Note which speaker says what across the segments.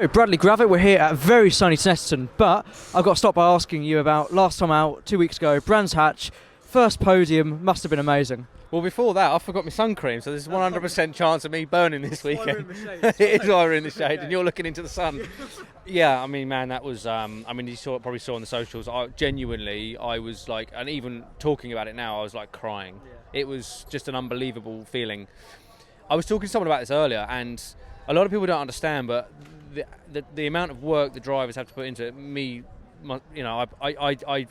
Speaker 1: Hey, Bradley Gravett, we're here at very sunny Snetterton, but I've got to stop by asking you about last time out, 2 weeks ago, Brands Hatch, first podium, must have been amazing.
Speaker 2: Well, before that, I forgot my sun cream, so there's 100% chance of me burning this weekend. It is why we're in the shade, and you're looking into the sun. Yeah, I mean, man, that was. You probably saw on the socials. I was like, and even talking about it now, I was like crying. Yeah. It was just an unbelievable feeling. I was talking to someone about this earlier, and a lot of people don't understand, but the amount of work the drivers have to put into it.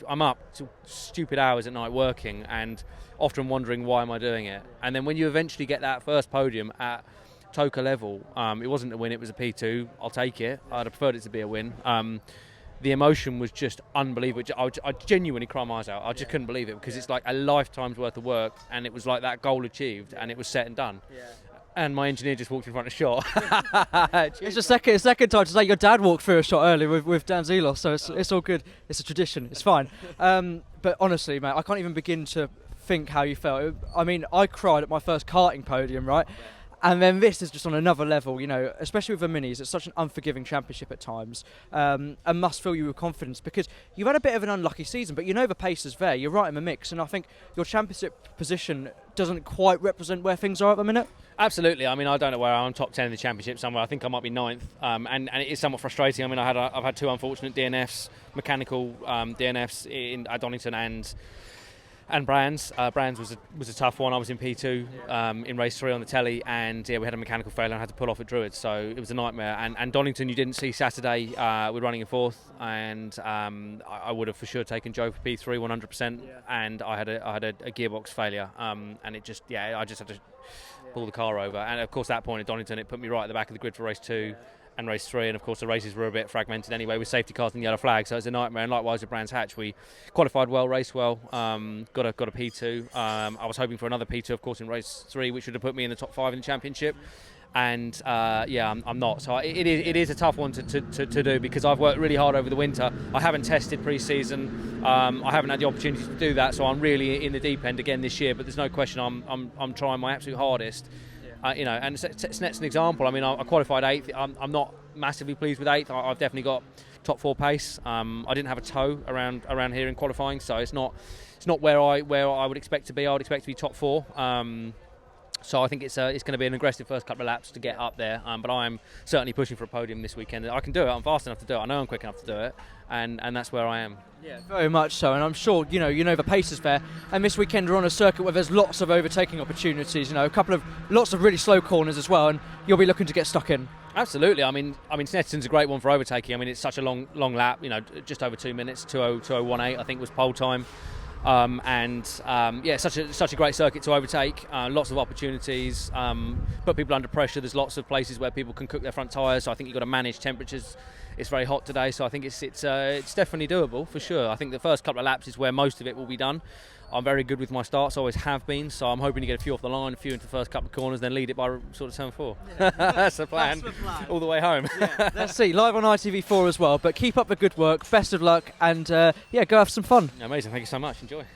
Speaker 2: I'm up to stupid hours at night working, and often wondering why am I doing it. And then when you eventually get that first podium at Toka level, it wasn't a win, it was a P2. I'll take it. I'd have preferred it to be a win. The emotion was just unbelievable. I genuinely cried my eyes out. I just couldn't believe it, because it's like a lifetime's worth of work, and it was like that goal achieved, and it was set and done. Yeah. And my engineer just walked in front of shot.
Speaker 1: It's the second time to say your dad walked through a shot earlier with Dan Zelos, so it's all good. It's a tradition. It's fine. But honestly, mate, I can't even begin to think how you felt. I mean, I cried at my first karting podium, right? And then this is just on another level, you know, especially with the minis. It's such an unforgiving championship at times, and must fill you with confidence, because you've had a bit of an unlucky season, but you know the pace is there. You're right in the mix, and I think your championship position doesn't quite represent where things are at the minute.
Speaker 2: Absolutely. I mean, I don't know where I am, top 10 in the championship somewhere. I think I might be 9th, and it is somewhat frustrating. I mean, I've had two unfortunate DNFs, mechanical DNFs at Donington and Brands. Brands was a tough one. I was in P2 in race 3 on the telly, and we had a mechanical failure and had to pull off at Druids, so it was a nightmare. And Donington, you didn't see Saturday. We're running in 4th, and I would have for sure taken Joe for P3 100%. And I had a gearbox failure, and I just had to pull the car over. And of course, at that point at Donington, it put me right at the back of the grid for race 2. And race 3, and of course the races were a bit fragmented anyway with safety cars and yellow flag, so it's a nightmare. And likewise with Brands Hatch, we qualified well, raced well, got a P2. I was hoping for another P2, of course, in race 3, which would have put me in the top 5 in the championship. And I'm not. So it is a tough one to do, because I've worked really hard over the winter. I haven't tested pre-season. I haven't had the opportunity to do that, so I'm really in the deep end again this year. But there's no question I'm trying my absolute hardest. And Snet's an example. I mean, I qualified 8th. I'm not massively pleased with 8th. I've definitely got top 4 pace. I didn't have a toe around here in qualifying, so it's not where I would expect to be. I would expect to be top 4. So I think it's going to be an aggressive first couple of laps to get up there. But I'm certainly pushing for a podium this weekend. I can do it. I'm fast enough to do it. I know I'm quick enough to do it, and that's where I am.
Speaker 1: Yeah, very much so. And I'm sure you know the pace is there. And this weekend we're on a circuit where there's lots of overtaking opportunities. You know, lots of really slow corners as well, and you'll be looking to get stuck in.
Speaker 2: Absolutely. I mean, Snetterton's a great one for overtaking. I mean, it's such a long lap. You know, just over 2 minutes. 2:018 I think was pole time. Such a great circuit to overtake. Lots of opportunities. Put people under pressure. There's lots of places where people can cook their front tyres. So I think you've got to manage temperatures. It's very hot today, so I think it's definitely doable for sure. I think the first couple of laps is where most of it will be done. I'm very good with my starts, always have been, so I'm hoping to get a few off the line, a few into the first couple of corners, then lead it by sort of turn 4.
Speaker 1: Yeah.
Speaker 2: That's the plan. All the way home.
Speaker 1: Yeah. Let's see, live on ITV4 as well, but keep up the good work, best of luck, and go have some fun.
Speaker 2: Amazing, thank you so much, enjoy.